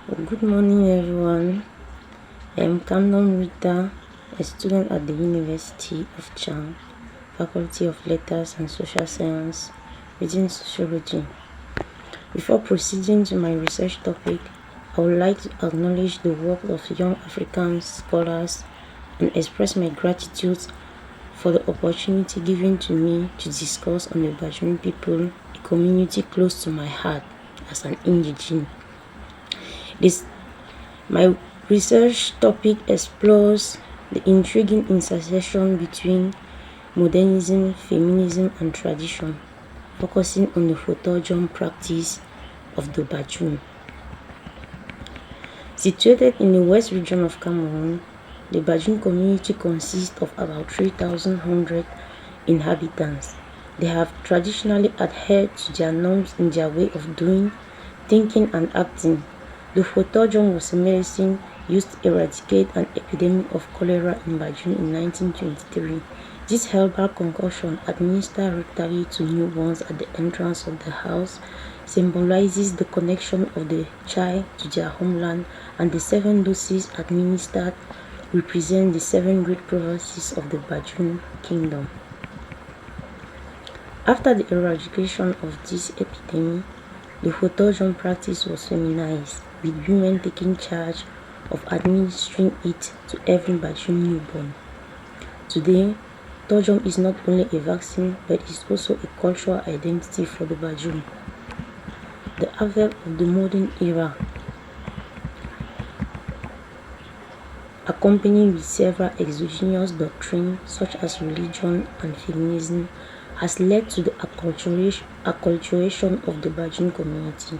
Good morning, everyone. I'm Kandom Rita, a student at the University of Chang, Faculty of Letters and Social Science, within Sociology. Before proceeding to my research topic, I would like to acknowledge the work of young African scholars and express my gratitude for the opportunity given to me to discuss on the Badjoun people, a community close to my heart as an indigene. My research topic explores the intriguing intersection between modernism, feminism, and tradition, focusing on the Todjom practice of the Badjoun. Situated in the west region of Cameroon, the Badjoun community consists of about 3,100 inhabitants. They have traditionally adhered to their norms in their way of doing, thinking, and acting. The Todjom was a medicine used to eradicate an epidemic of cholera in Badjoun in 1923. This herbal concoction, administered regularly to newborns at the entrance of the house, symbolizes the connection of the child to their homeland, and the 7 doses administered represent the 7 great provinces of the Badjoun kingdom. After the eradication of this epidemic, the Todjom practice was feminized, with women taking charge of administering it to every Badjoun newborn. Today, Todjom is not only a vaccine but is also a cultural identity for the Badjoun. The advent of the modern era, accompanied with several exogenous doctrines such as religion and feminism, has led to the acculturation of the Badjoun community.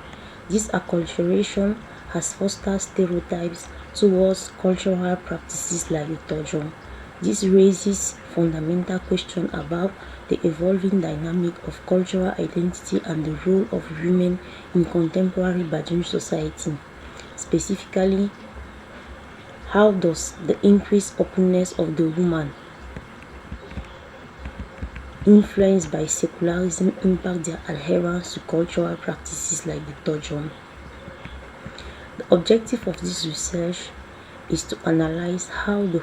This acculturation has fostered stereotypes towards cultural practices like the Todjom. This raises fundamental questions about the evolving dynamic of cultural identity and the role of women in contemporary Badjoun society. Specifically, how does the increased openness of the woman, influenced by secularism, impact their adherence to cultural practices like the Todjom? The objective of this research is to analyze how the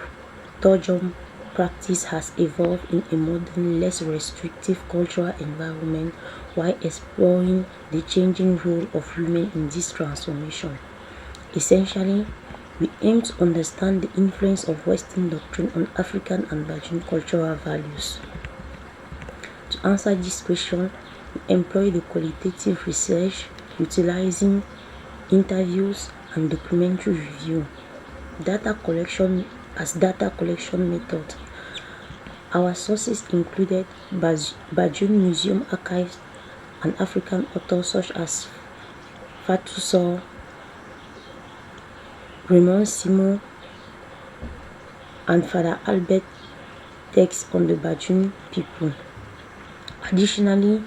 Todjom practice has evolved in a modern, less restrictive cultural environment while exploring the changing role of women in this transformation. Essentially, we aim to understand the influence of Western doctrine on African and Badjoun cultural values. To answer this question, we employ the qualitative research utilizing interviews and documentary review, data collection method. Our sources included Badjoun Museum archives and African authors such as Fatou Sow, Raymond Simon, and Father Albert texts on the Badjoun people. Additionally,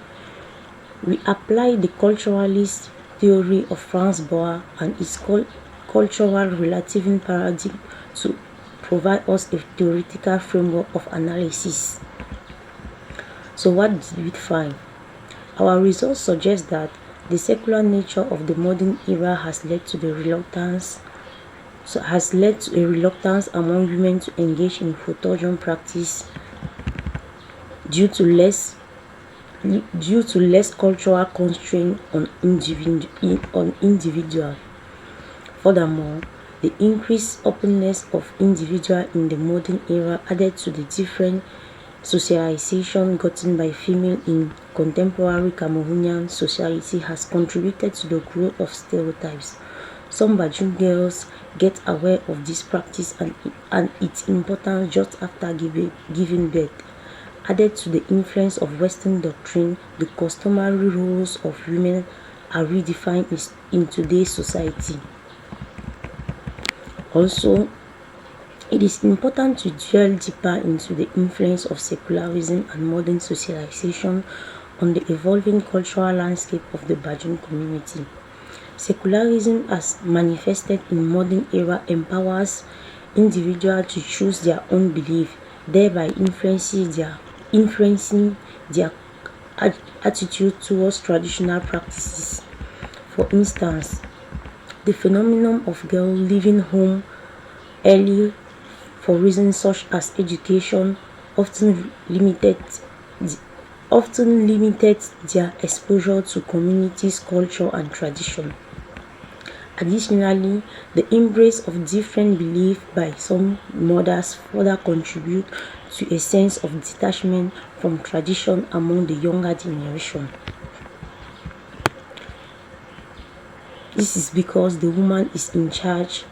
we apply the culturalist theory of Franz Boas and its cultural relativism paradigm to provide us a theoretical framework of analysis. So what did we find? Our results suggest that the secular nature of the modern era has led to a reluctance among women to engage in Todjom practice due to less cultural constraint on individual. Furthermore, the increased openness of individuals in the modern era added to the different socialization gotten by females in contemporary Cameroonian society has contributed to the growth of stereotypes. Some Badjoun girls get aware of this practice and its importance just after giving birth. Added to the influence of Western doctrine, the customary roles of women are redefined in today's society. Also, it is important to delve deeper into the influence of secularism and modern socialization on the evolving cultural landscape of the Badjoun community. Secularism, as manifested in modern era, empowers individuals to choose their own belief, thereby influencing their attitude towards traditional practices. For instance, The phenomenon of girls leaving home early for reasons such as education often limited their exposure to communities, culture, and tradition. Additionally, the embrace of different beliefs by some mothers further contribute to a sense of detachment from tradition among the younger generation. This is because the woman is in charge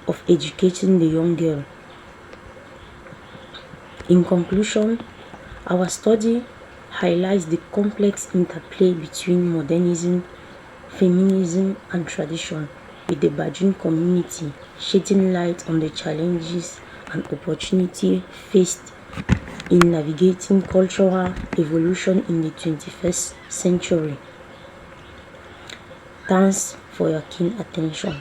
of educating the young girl. In conclusion, our study highlights the complex interplay between modernism, feminism, and tradition, with the Badjoun community shedding light on the challenges and opportunities faced in navigating cultural evolution in the 21st century. Thanks for your keen attention.